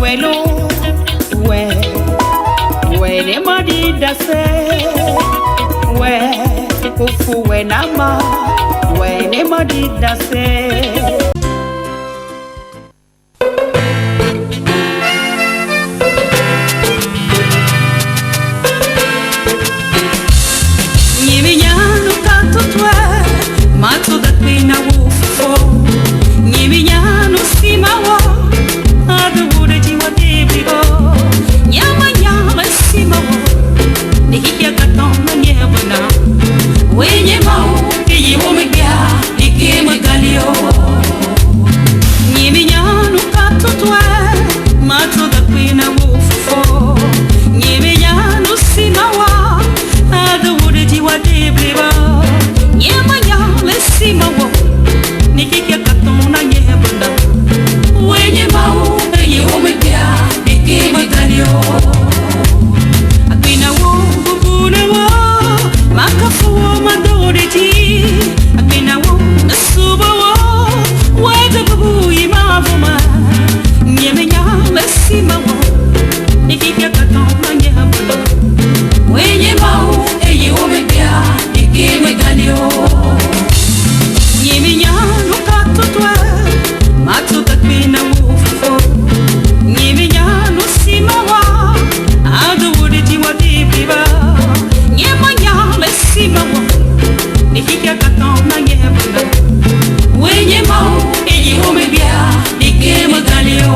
Welo, we ne madi dase, we ufu we nama, we ne madi dase. Mato da qui na ufo, Nimignano si mawa, adore ti wa debrigo, Nyama si mawa, Nikia katona nyebana, Wenye mau, Iyi omega, Niki magalio, Nimignano kato tue, Mato da qui na ufo, Nimignano si mawa, adore ti wa debrigo, si mawo nikike katona nyebana wenye mau eye omega eke magalio akina wo bubuna wo makafu madoreti akina wo suba wo wega bubu imavuma nyemenya si mawo nikike katona nyebana wenye mau eye omega eke magalio Nimignano katto tue, Mato da qui na ufo, Nimignano si mawa, adore ti wa di priva, Nyemanyale si mawa, Nikia katona nyebana, Wenye mau, Eyi omega, Nike magalio.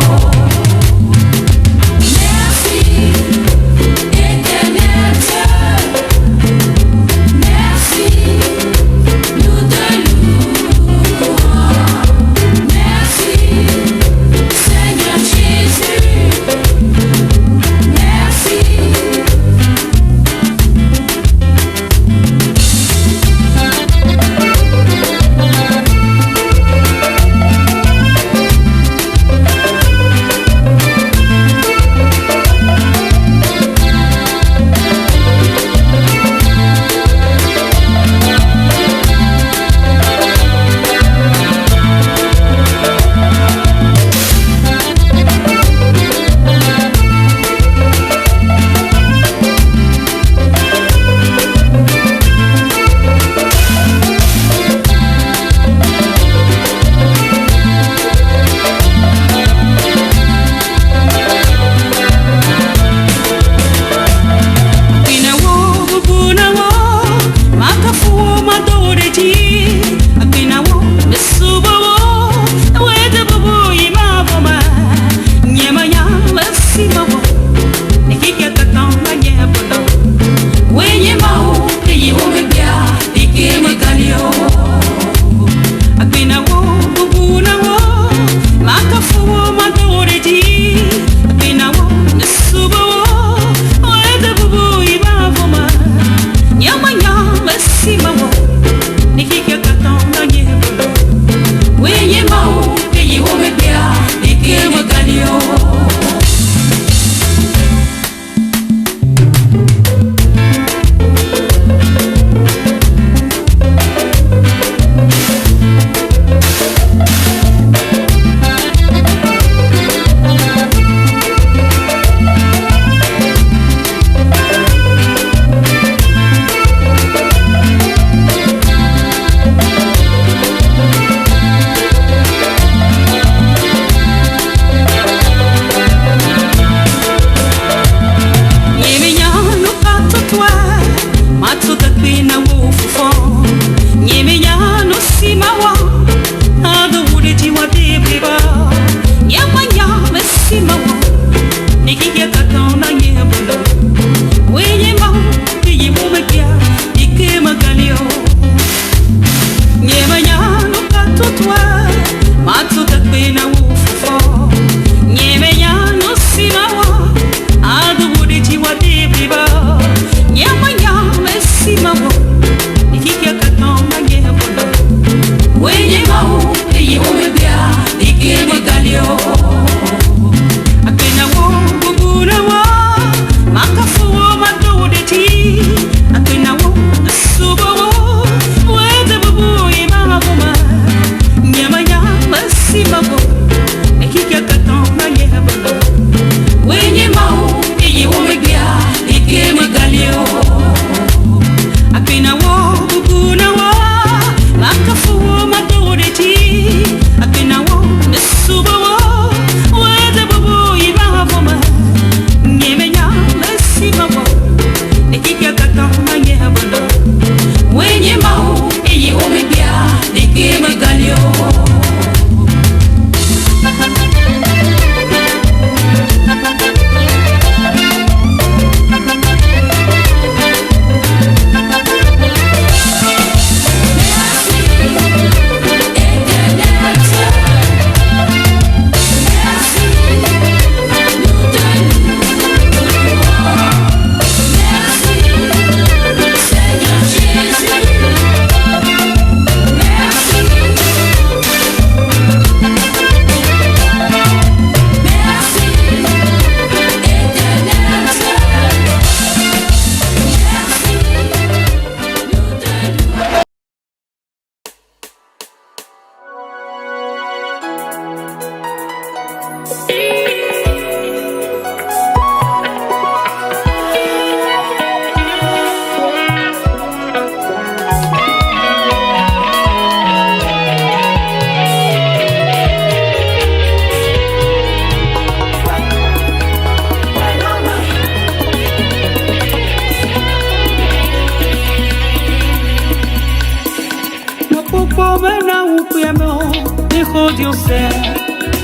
Kodio se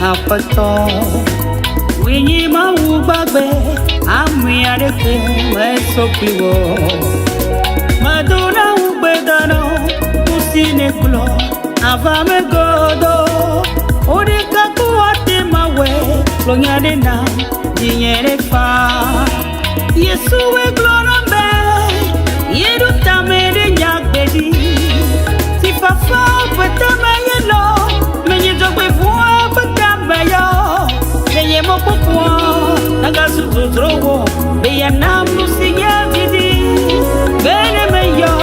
apato Winyi ma ubagbe Ami areke Meso piwo Madonna ubedano Usine kulo Avame godo Odeka kuwate mawe Lonyade na Jinyere fa Yesu we glorambe Yedu tamere nyagbedi Si fafa petame yelo Menye jokwe fwa petame yo Menye mokokwa Nanga sutudrowo Beya namnu siya vidi Bene meyo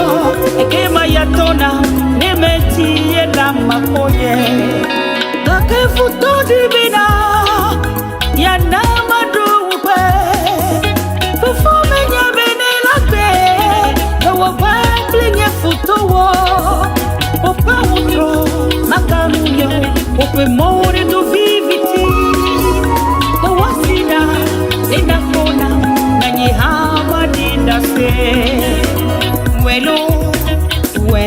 Eke mayatona Neme tiye na makoye Kake futo divina Ya nama duwe Fufo menye bene lakbe Kawa wakli nye futo wo Opa wudro Makanuyo Ope more do viviti Kawa sida Nina kona Nanyi hama dinda se Welo We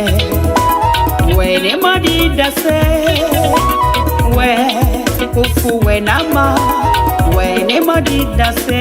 ma dinda se We Ufu we nama We ma dinda se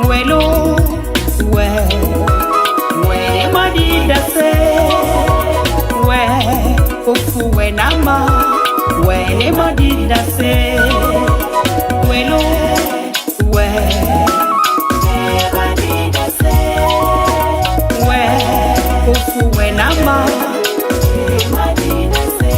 Welo, we ma dinda se We, ufu we nama We ma dinda se Welo, we ma dinda se We, ufu we nama Ma dinda se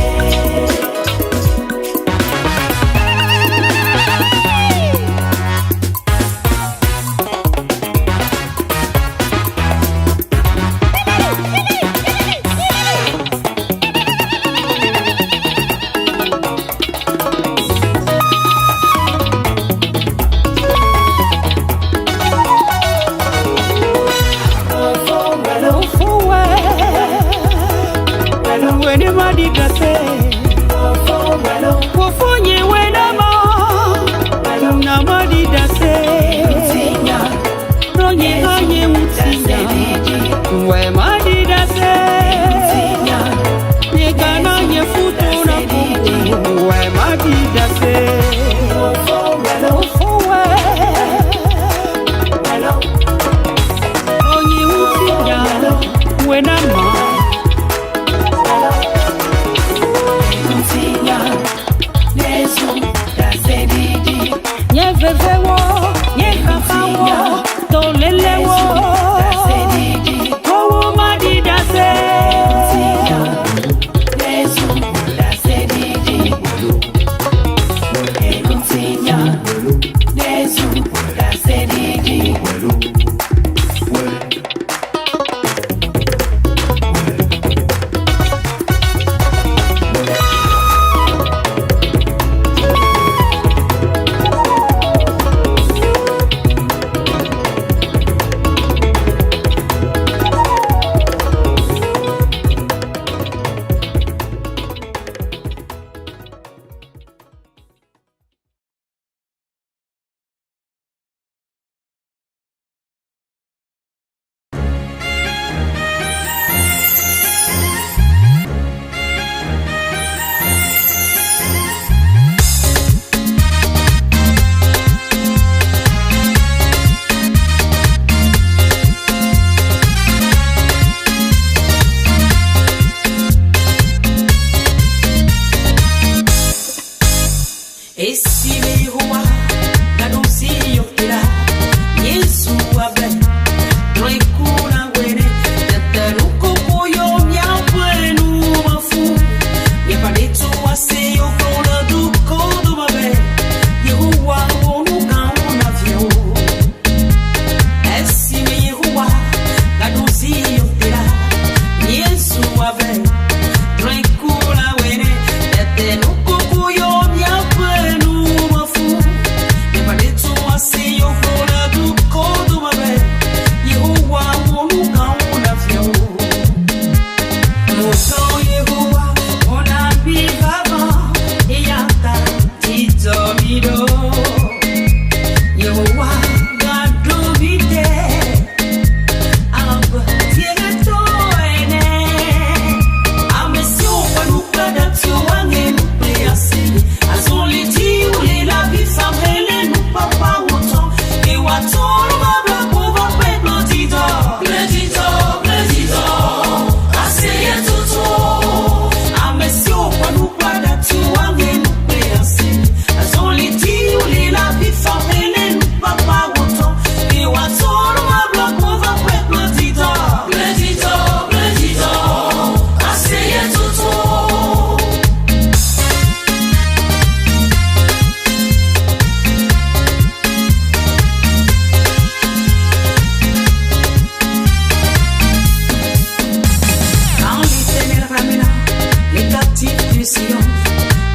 de Sion,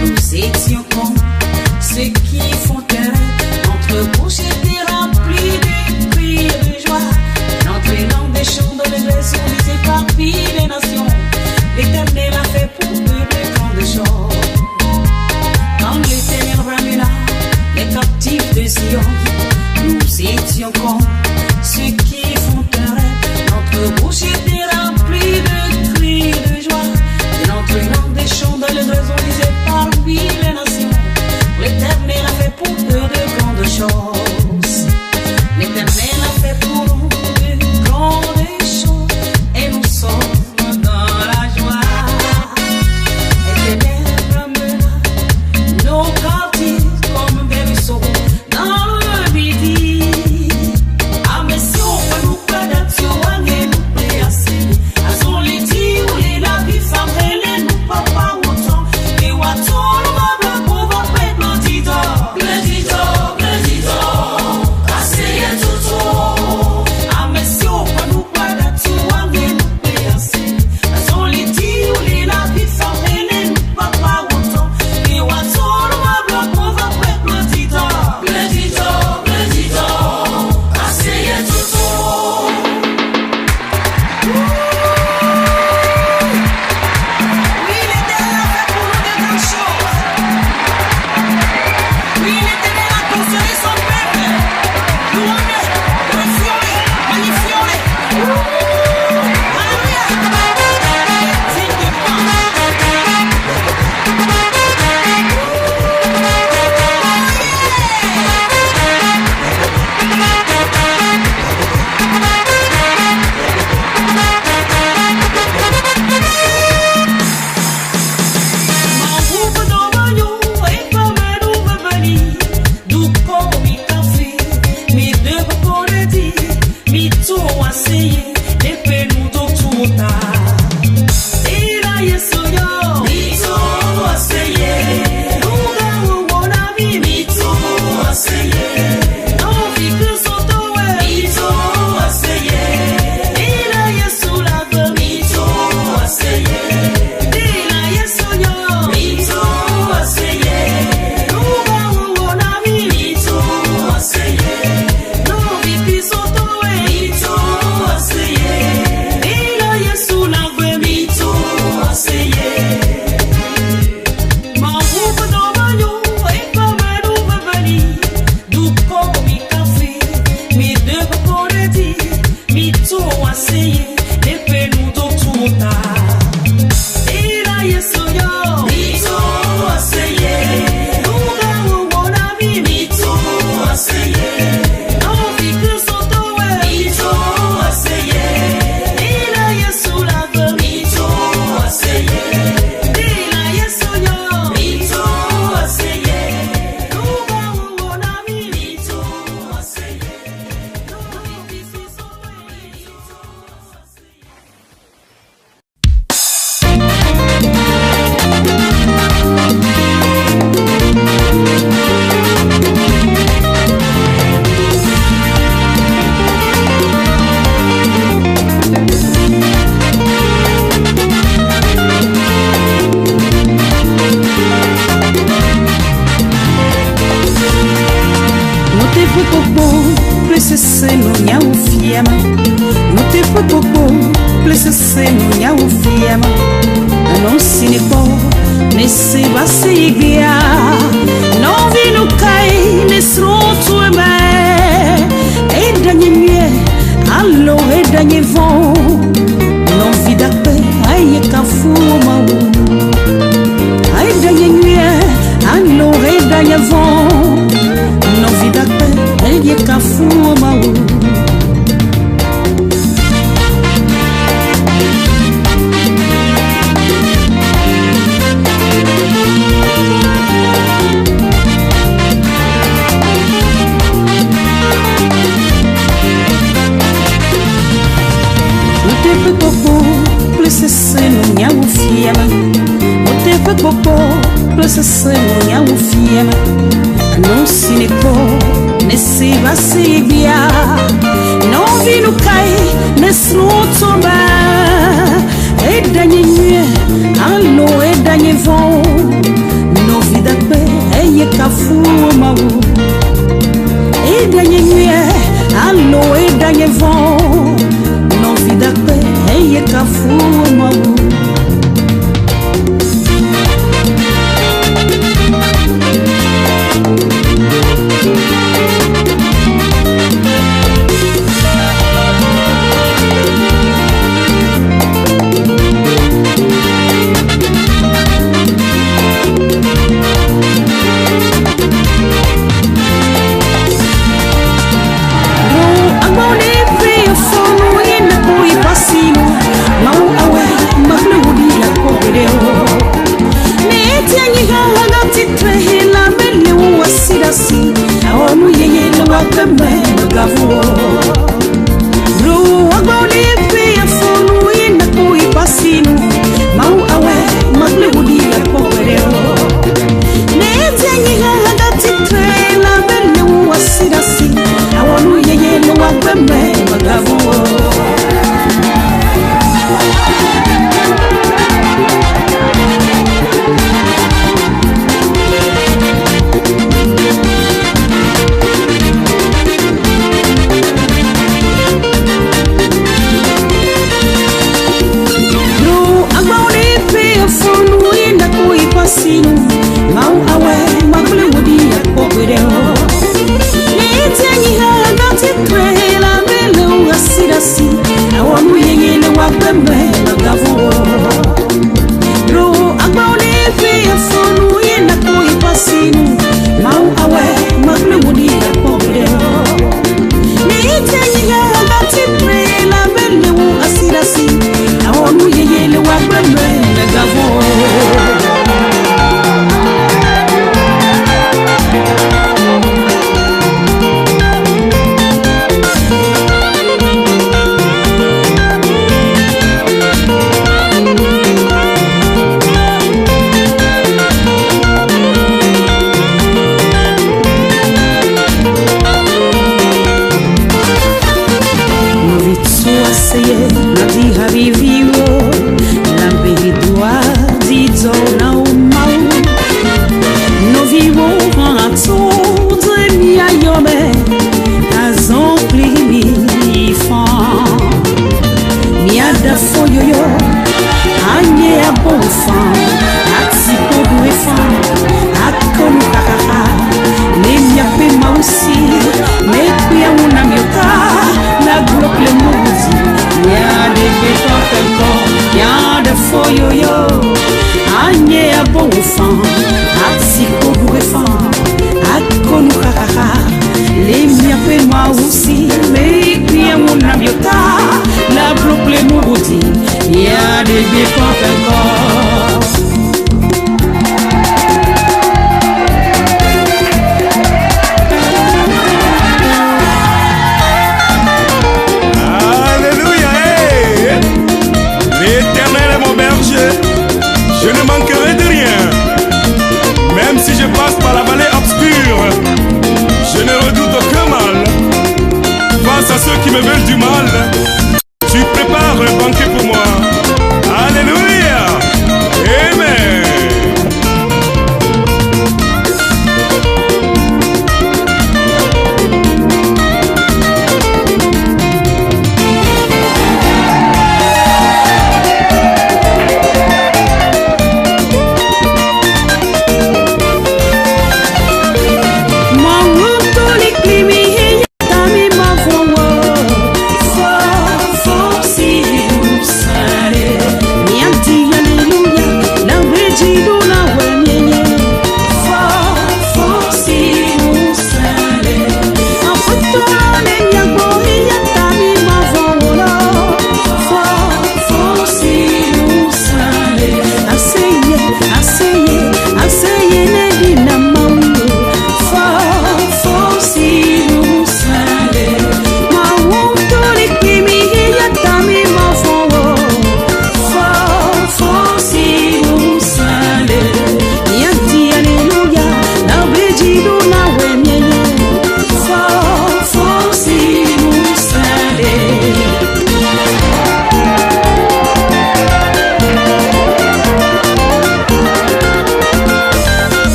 nous étions comme ceux qui font terre. Notre bouche était remplie de cris de joie. Notre langue des chants dans les raisons des éparpilles des nations. L'Éternel a fait pour eux de grandes choses. Quand l'Éternel ramena les captifs de Sion, nous étions comme ceux qui font terre. Notre bouche était remplie de cris de joie. Et notre langue des chants dans les raisons des éparpilles les nations. L'Éternel a fait pour eux de grandes choses. L'Éternel a fait pour nous de grandes choses. Et nous sommes dans la joie. L'Éternel ramena nos quartiers comme des ruisseaux dans le midi. Ah mais si on peut nous perdre, et nous placer. À son lit où les navires femmes nous papa autant. Et watons le meuble pour va faire blondito. Allo e danye vent kafu mau. Et dernier nuit, allo et dernier vent. Non vida pe, et kafu mau.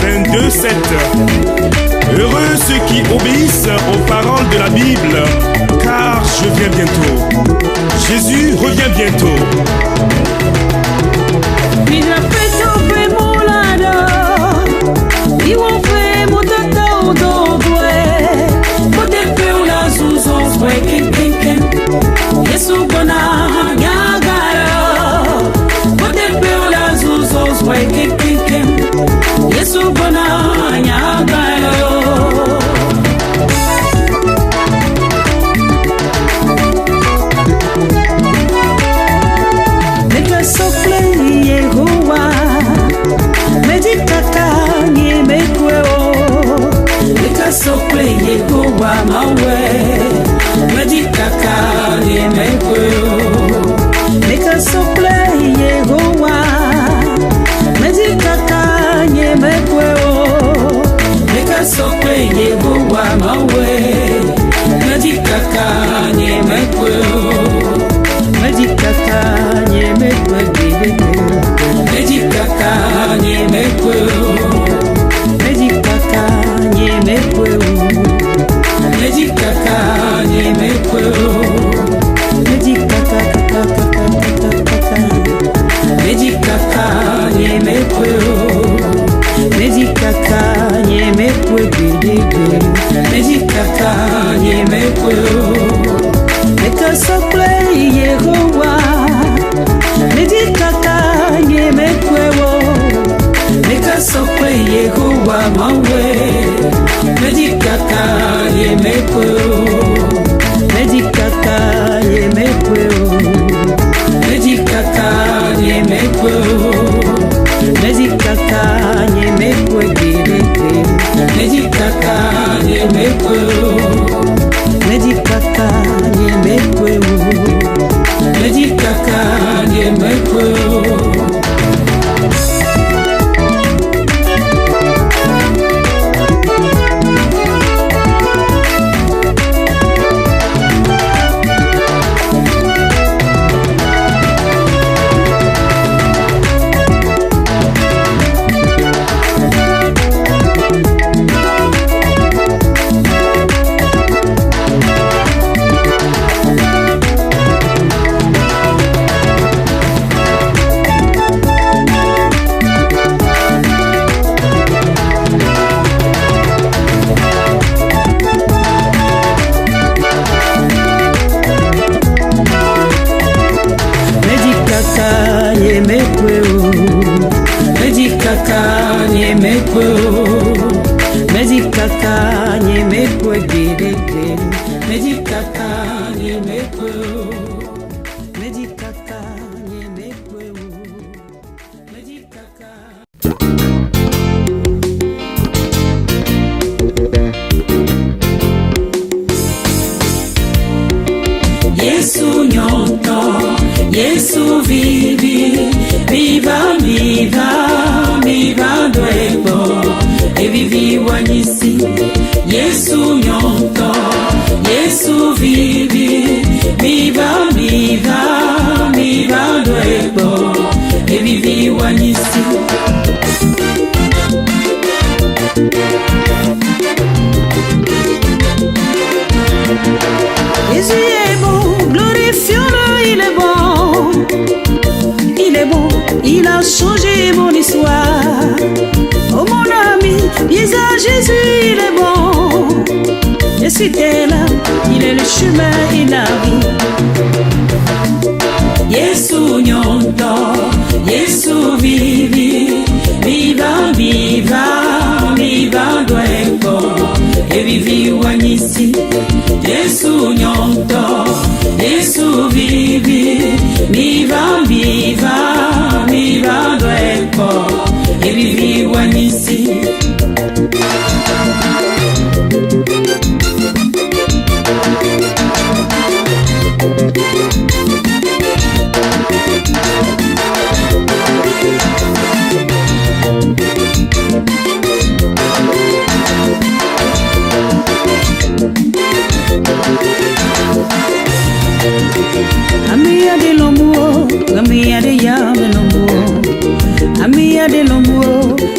22:7. Heureux ceux qui obéissent aux paroles de la Bible, car je viens bientôt. Jésus revient bientôt. Yesu vivi, viva, viva, viva doebo, e vivi wanyisi. Yesu nyonto, Yesu vivi, viva, viva, viva doebo, e vivi wanyisi. Jésus est bon, glorifions-le, il est bon. Il est bon, il a changé mon histoire. Oh mon ami, dis à Jésus, il est bon. Je suis là, il est le chemin et la vie. Yesu nyonto, Yesu vivi, viva, viva, viva doebo, e vivi wanyisi. Yesu nyonto, Yesu vivi, viva, viva, viva doebo, e vivi wanyisi.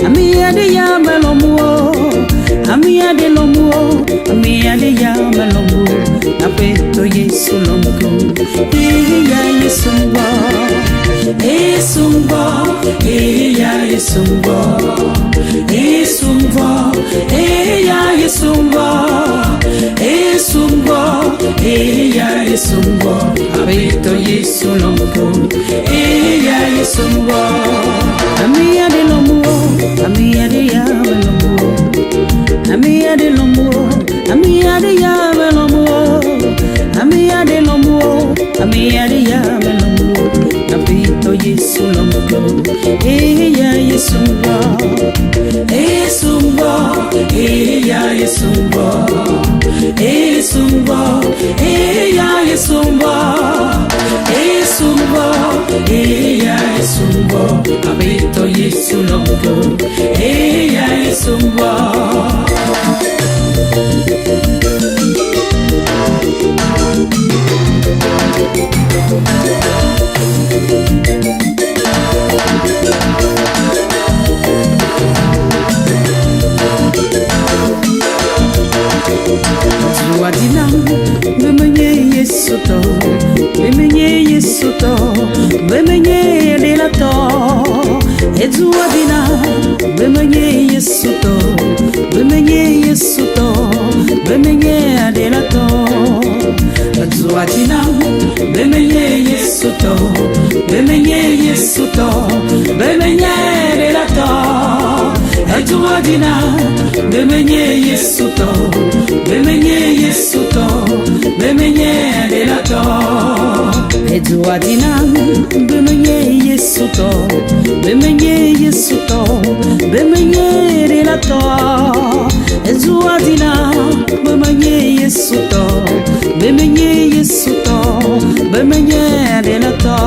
Amia de yamelomo, amia de lomo, amia de yamelomo. Napeto Yesu lomko, iya Yesumba, Esumba, iya Yesumba, Esumba, iya Yesumba, Esumba, iya Yesumba. Napeto Yesu lomko, iya Yesumba. Amia de lomo, amia de yamelomo, amia de lomo, amia de yamelomo. Amia de lomo, amia de yamelomo. Napito Yesu lomko, iya Yesumba, Esumba, iya Yesumba, Esumba, iya Yesumba, Esumba, iya Yesumba. Napito Yesu lomko, iya Yesumba. Zuadina, bemenye Yesuto, bemenye Yesuto, bemenye delato. Zuadina, bemenye Yesuto, bemenye Yesuto, bemenye delato. Zuadina, bemenye Yesuto, bemenye Yesuto, bemenye delato. Zuadina, bemenye Yesuto, bemenye Yesuto, bemenye delato. Zuadina, bemenye Yesuto, bemenye Yesuto, bemenye delato. Zuadina, bemenye Yesuto, bemenye Yesuto, bemenye delato.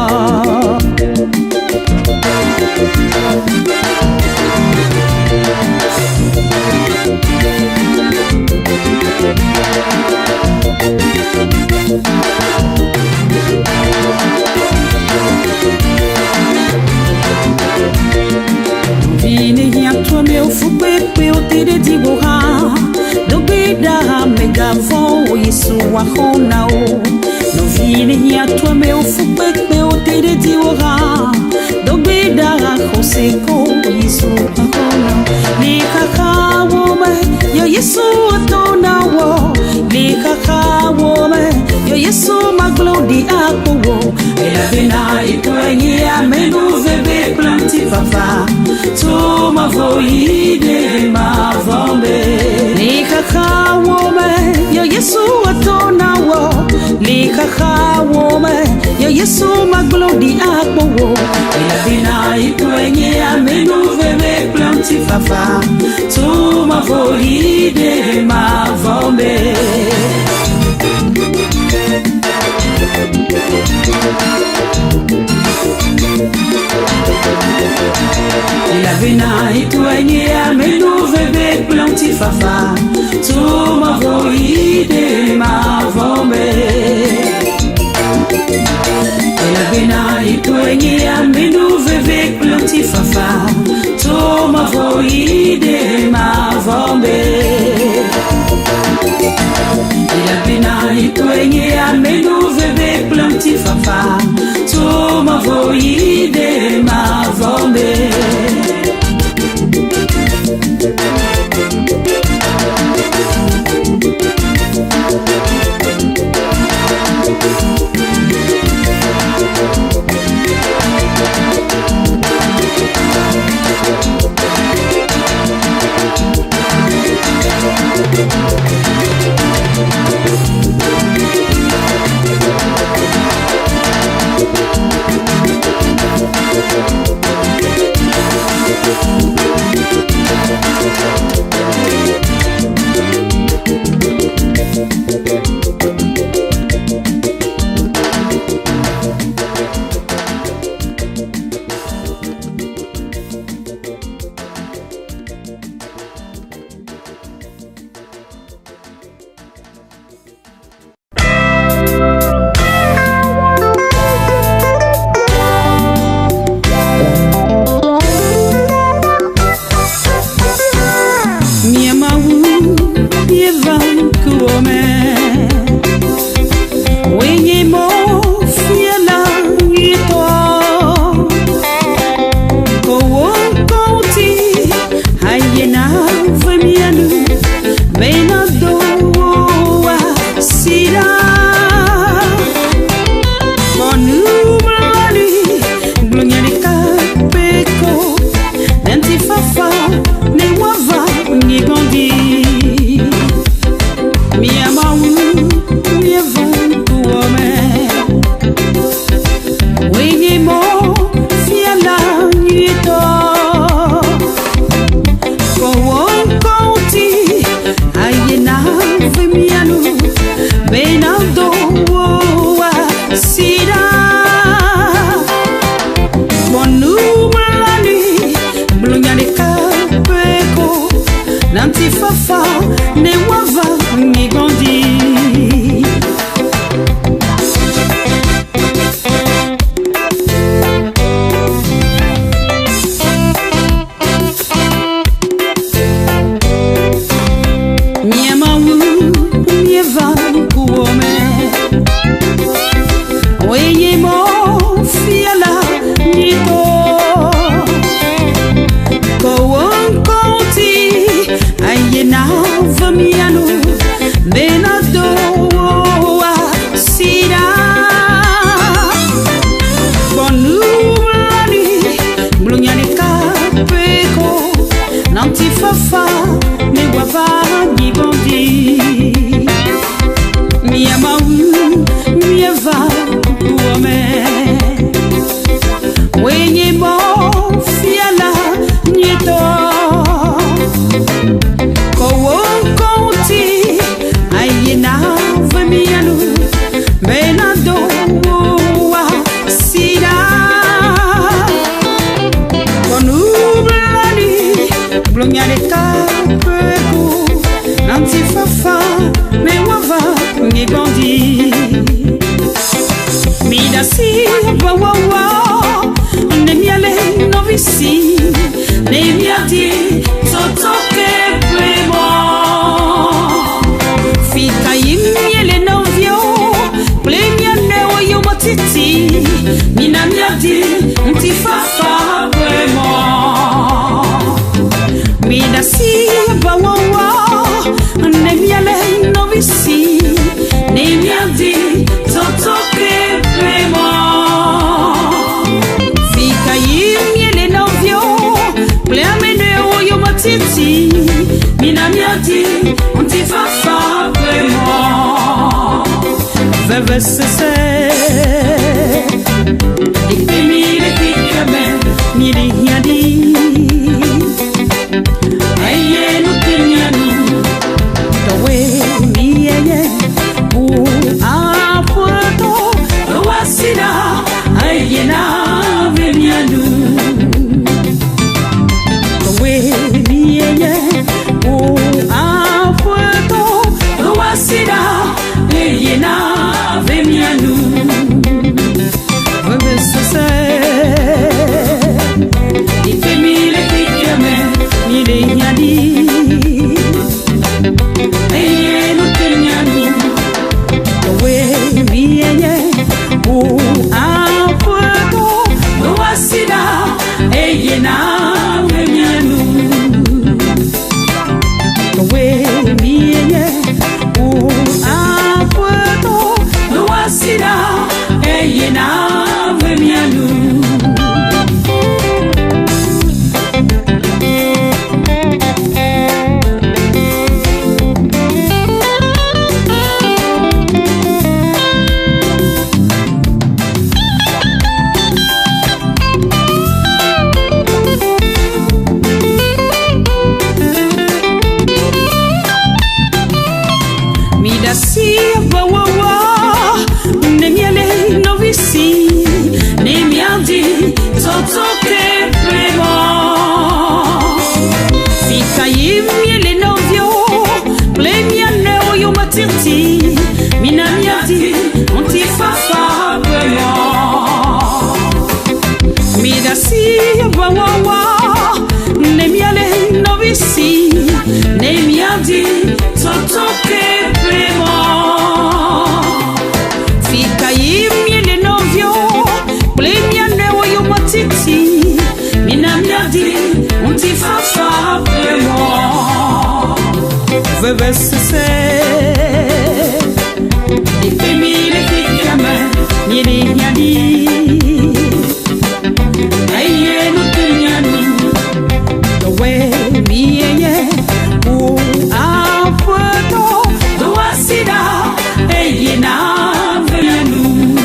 Vini ya toi meu fube pe o te de diboha. Do bida mega vo Yesu wa hona o. No vini ya toi meu fube pe o te de diboha. Do bida Jose ko Yesu wa hona. Ni kaka wo me yo Yesu atona wo. Ni kaka wo me yo Yesu maglodi ako wo. Ela bena itoenye amenu vebe planti papa. To ma voide ma vombe. Ni kaka wo me yo Yesu atona wo. Ni kaka wo me yo Yesu maglodi ako wo. Ela bena itoenye amenu vebe planti papa. To ma voide ma vombe. La vena itoenye amenu vebe planti fafa. Tu ma voide ma vombe. La vena itoenye amenu vebe planti fafa. Tu ma voide ma vombe. La vena itoenye amenu vebe planti fafa. Tu ma voide ma vombe. Wenye mo fiala nyito Kowon konti Ayena vemianu Benado wa sida Bonu blani Blunyani kapeko Nanti fafa ne wava ngigondi Fafa me wava gibondi Miama mieva kuome Wenye mo fiala nyito Kowon konti ayena vemianu Benado wa sida Blunyane kapeko Nanti fafa me wava ngigondi Midasi wawawa Nemiale novisi Nemiati totoke premo Fika yimiele novio Plemiane oyo matiti Minamiati nti fafa premo Midasi bawawa Nemiale novisi Nemiadi totoke premo Fika yimiele novio Pleamene oyo matiti Minamiadi untifafa premo Veve sese Ikemile kikame Nili yadi Veve sese Ikemile kikame Nili yadi Aye no tunyanu Dowe miye U afueto Doa sida Eye na venu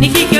Nikiki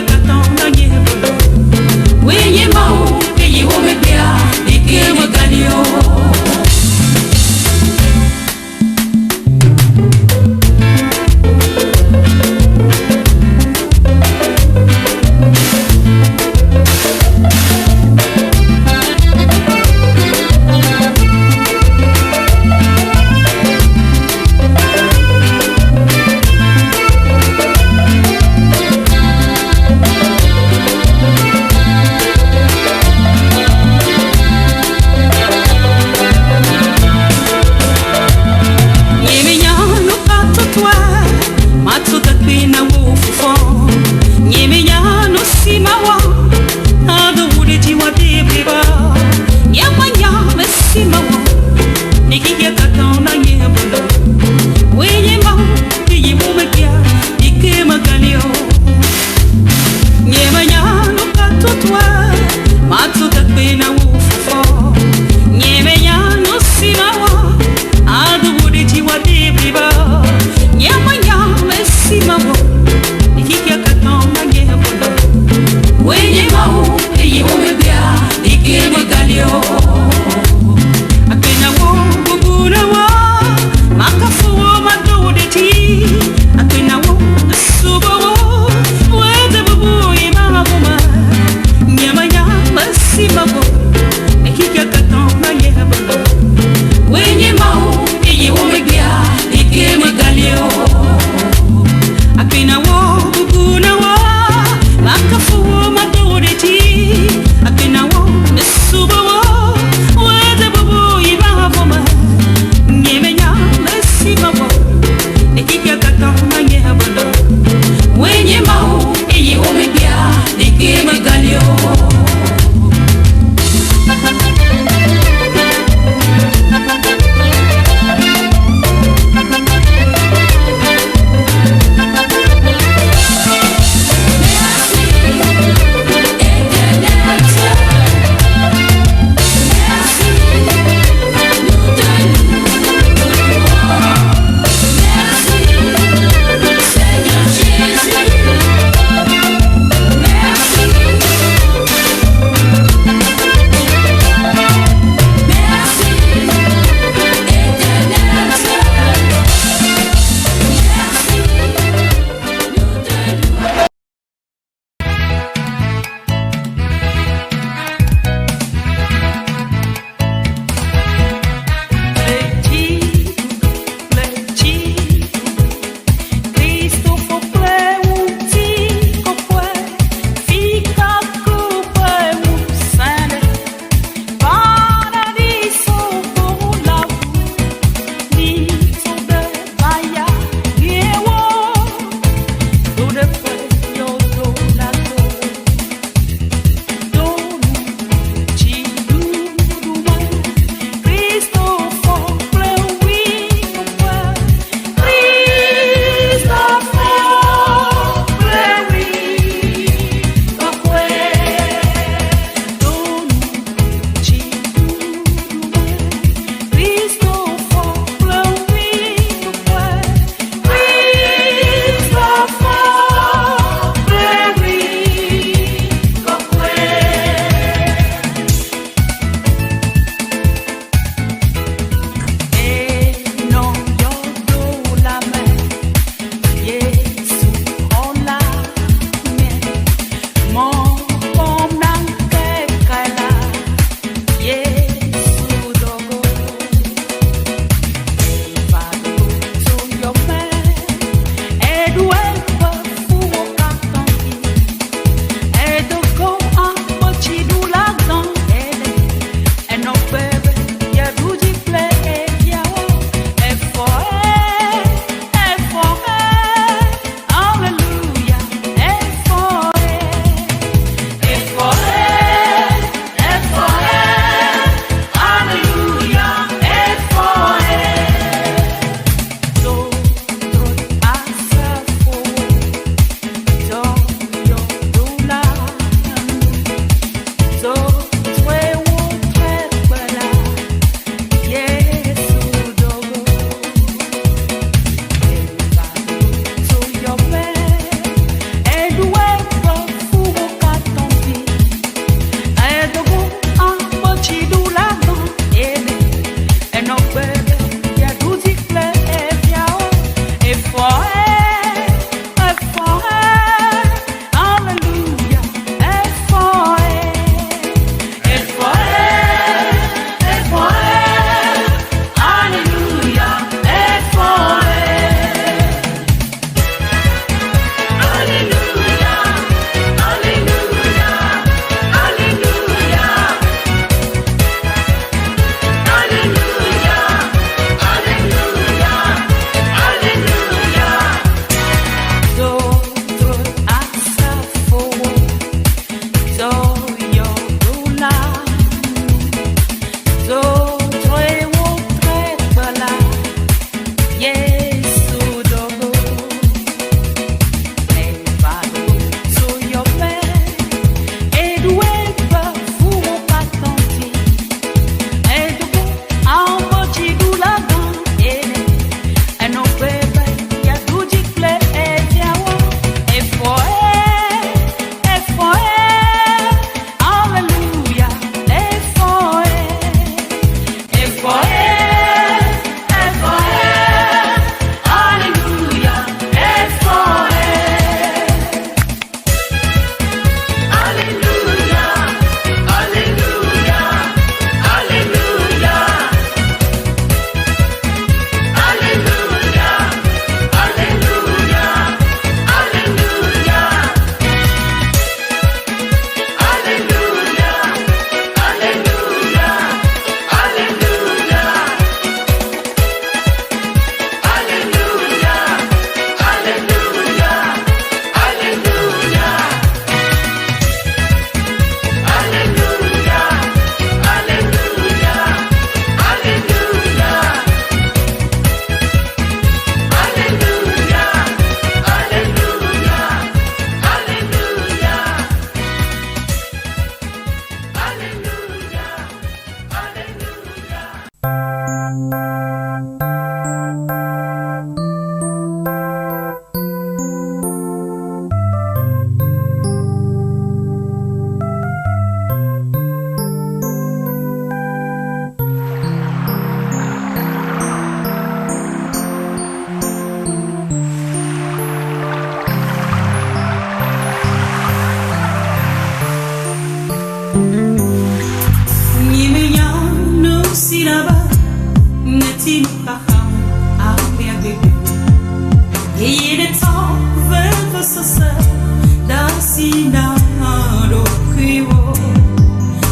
fascinado crivo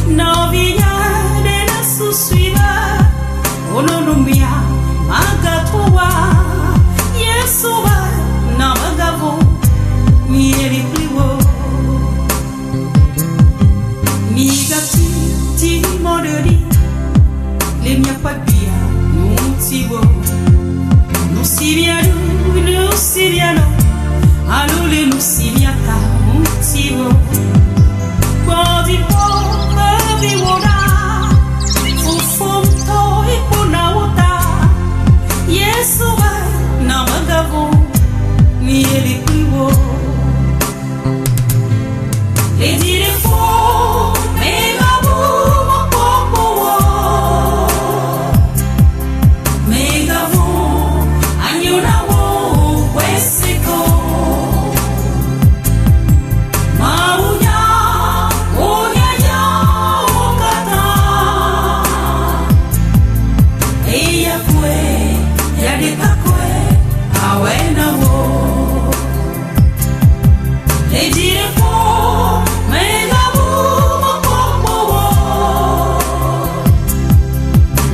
na via della sussuiva ononomia magatua Yesua na magavo mieli privo migati ti moderi le mia papia non si vuoi non si viano allora non si viata non si vuoi quando il cuore vivrà fu fonto e buona vita Yesua na magavo mieli privo e dire fu megavo popo megavo agnona wo queseko maunya onya ya okata eya kwe ya de kakwe awena wo e dire fu megavo popo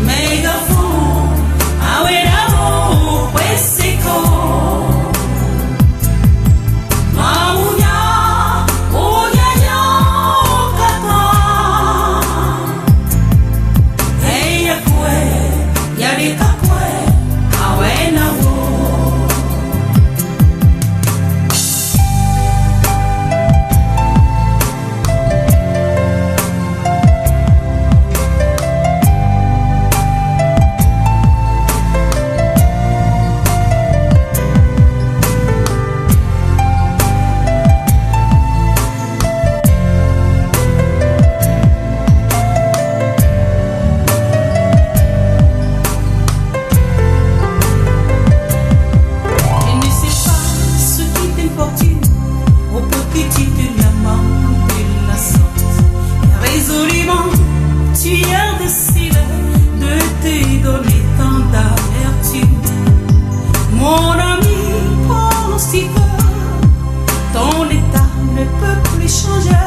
megavo awena wo queseko maunya onya ya okata eya kwe ya de kakwe awena wo Je ne sais pas ce qui t'importune au petit de la main de la sorte. Résolument, tu as décidé de te donner tant d'amertume. Mon ami, pense que ton état ne peut plus changer.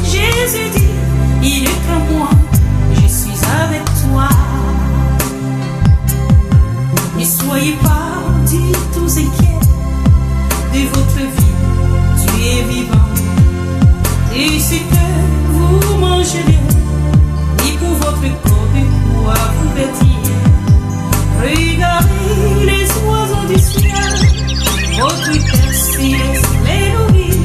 Jésus dit, il est qu'à moi, je suis avec toi. Ne soyez pas du tout inquiets de votre vie, tu es vivant. Et ce que vous mangerez, ni pour votre corps de quoi vous vêtir. Regardez les oiseaux du ciel, votre Père céleste les nourrit.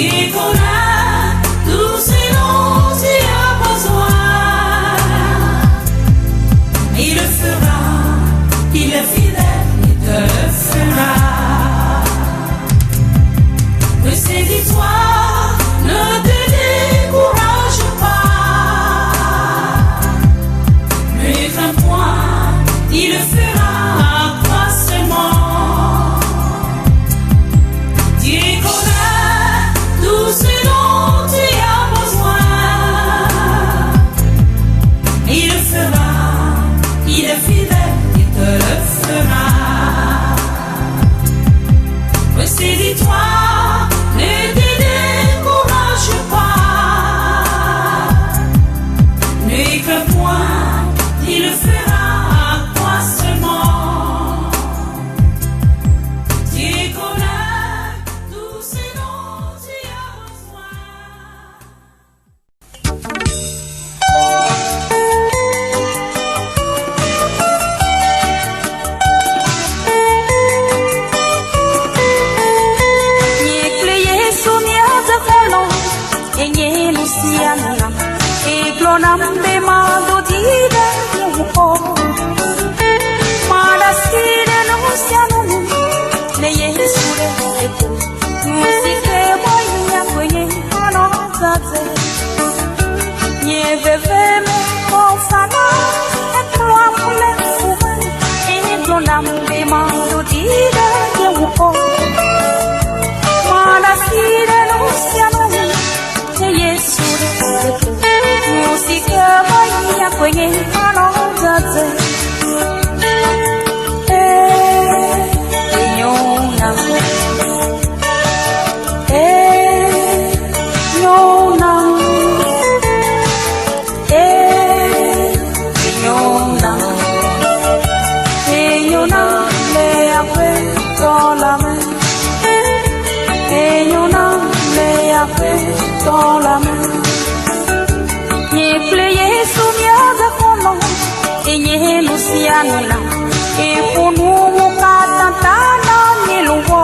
Dieu connaît tout ce dont tu as besoin. Il le fera, il est fidèle, il te le fera. Ne saisis-toi, ne te décourage pas. Ne crains point, il le fera à toi seulement. Dieu connaît tout ce dont tu as besoin. Il le fera, il est fidèle, il te le fera. Ressaisis-toi, ne te décourage pas. Ne crains point, il le fera à toi seulement. Dieu connaît tout ce dont tu as besoin. Niekle Yesu miaza kono enye lusiana eglona mbema dodida yuko malasire lusiana ne Yesu lepo musike moya kwenye anozaze nyeveveme kofana eklona mule fuwe eglona mbema dodida yuko Malasire lusiano ne Yesu lepo musike moya kwenye anozaze nyona nyona nyona nyona le apre dans la main nyona le apre dans la main Nieple Yesu miaza kono enye lusiana efunu mukatantana niluwo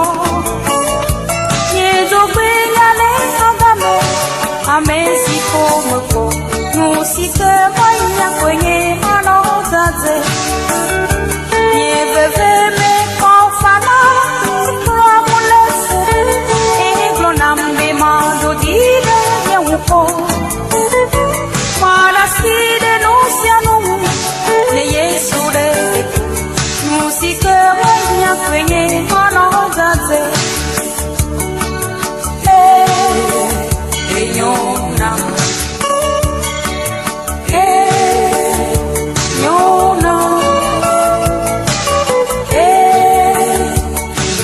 Yezo kwenyale agame amesiko mweko musike moya kwenye anozaze Nyeveveme kofana kwa mulefu Eglona mbema dodide nyewuko Malaside lusiano ne Yesu lepo musike moya kwenye anozaze nyona nyona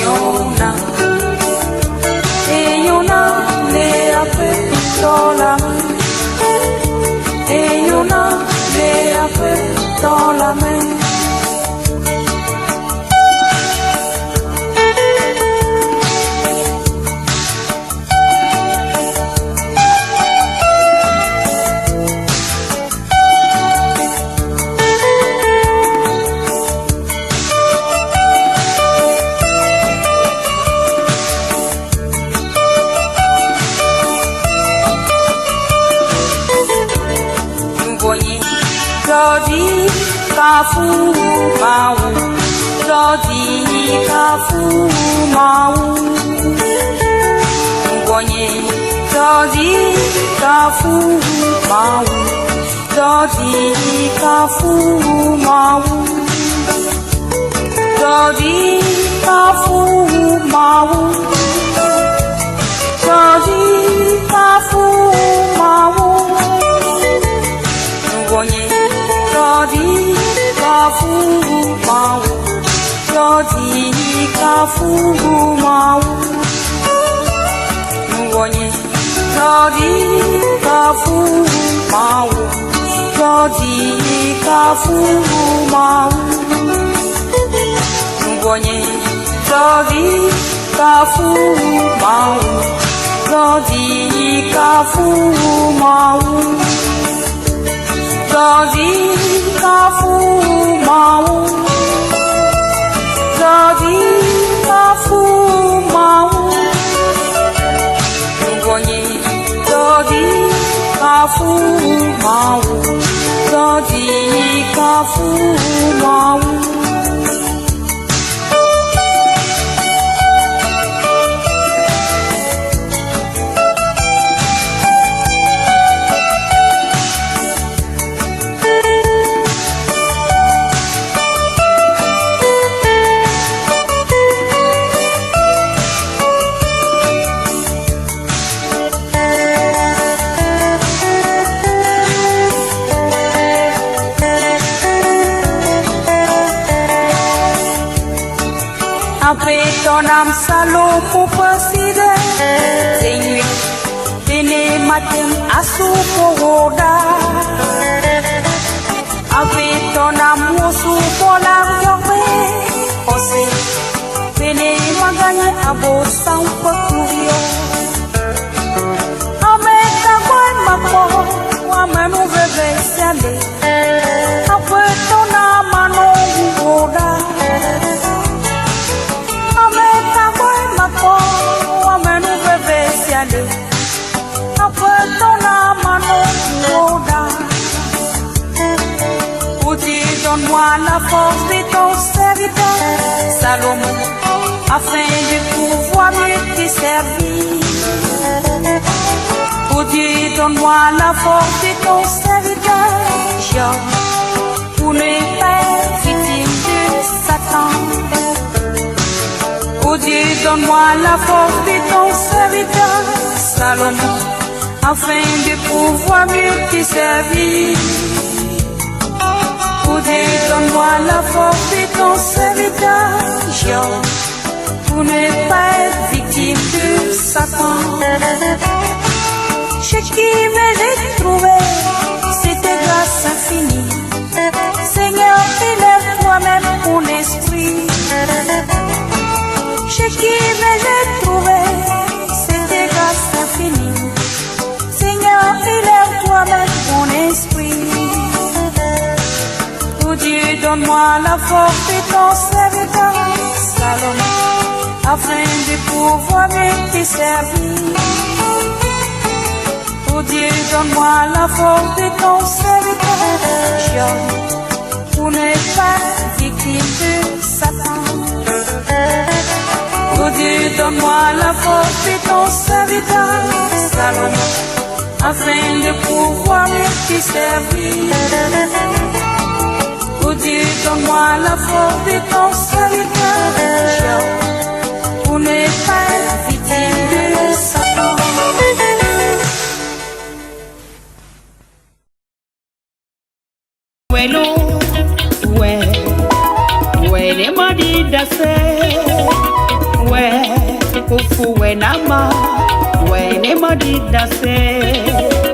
nyona nyona le apre dans la main nyona le apre dans la main Jodi kafu mau Jodi kafu mau Ngonye Jodi kafu mau Jodi kafu mau Jodi kafu mau Jodi kafu mau Ngonye Jodi kafu mau Jodi kafu mau Ngonye Jodi kafu mau Jodi kafu mau Ngonye Jodi kafu mau Jodi kafu mau Jodi kafu mau Jodi kafu mau pupaside Seigneur Tene matem asuporoda Avec ton amour sous pour la violée Osé Tene magane abo sans pokourio Avec ta voix ma peau Moi-même on veut baisser Avec ton amour uvoda Avec ta voix ma peau Moi-même on veut baisser Avec ton amour uvoda Donne-moi la force de ton serviteur Salomon afin de pouvoir mieux te servir. Oh Dieu, donne-moi la force de ton serviteur Job pour ne pas être victime de Satan. Oh Dieu, donne-moi la force de ton serviteur Salomon afin de pouvoir mieux te servir. Oh Dieu, donne-moi la force de ton serviteur Job pour ne pas être victime de Satan. Ce qui m'est trouvé, c'est tes grâces infinies. Seigneur, élève toi-même mon esprit. Ce qui m'est trouvé, c'est tes grâces infinies. Seigneur, élève toi-même mon esprit. Oh Dieu, donne-moi la force de ton serviteur Salomon, afin de pouvoir mieux te servir. Oh Dieu, donne-moi la force de ton serviteur Job, pour ne pas être victime de Satan. Oh Dieu, donne-moi la force de ton serviteur Salomon, afin de pouvoir mieux te servir. Oh Dieu, donne-moi la force de ton serviteur Job, pour ne pas être victime de Satan. Bueno, ouais, les madis d'assez, ouais, pour fouer nama, ouais, les madis d'assez.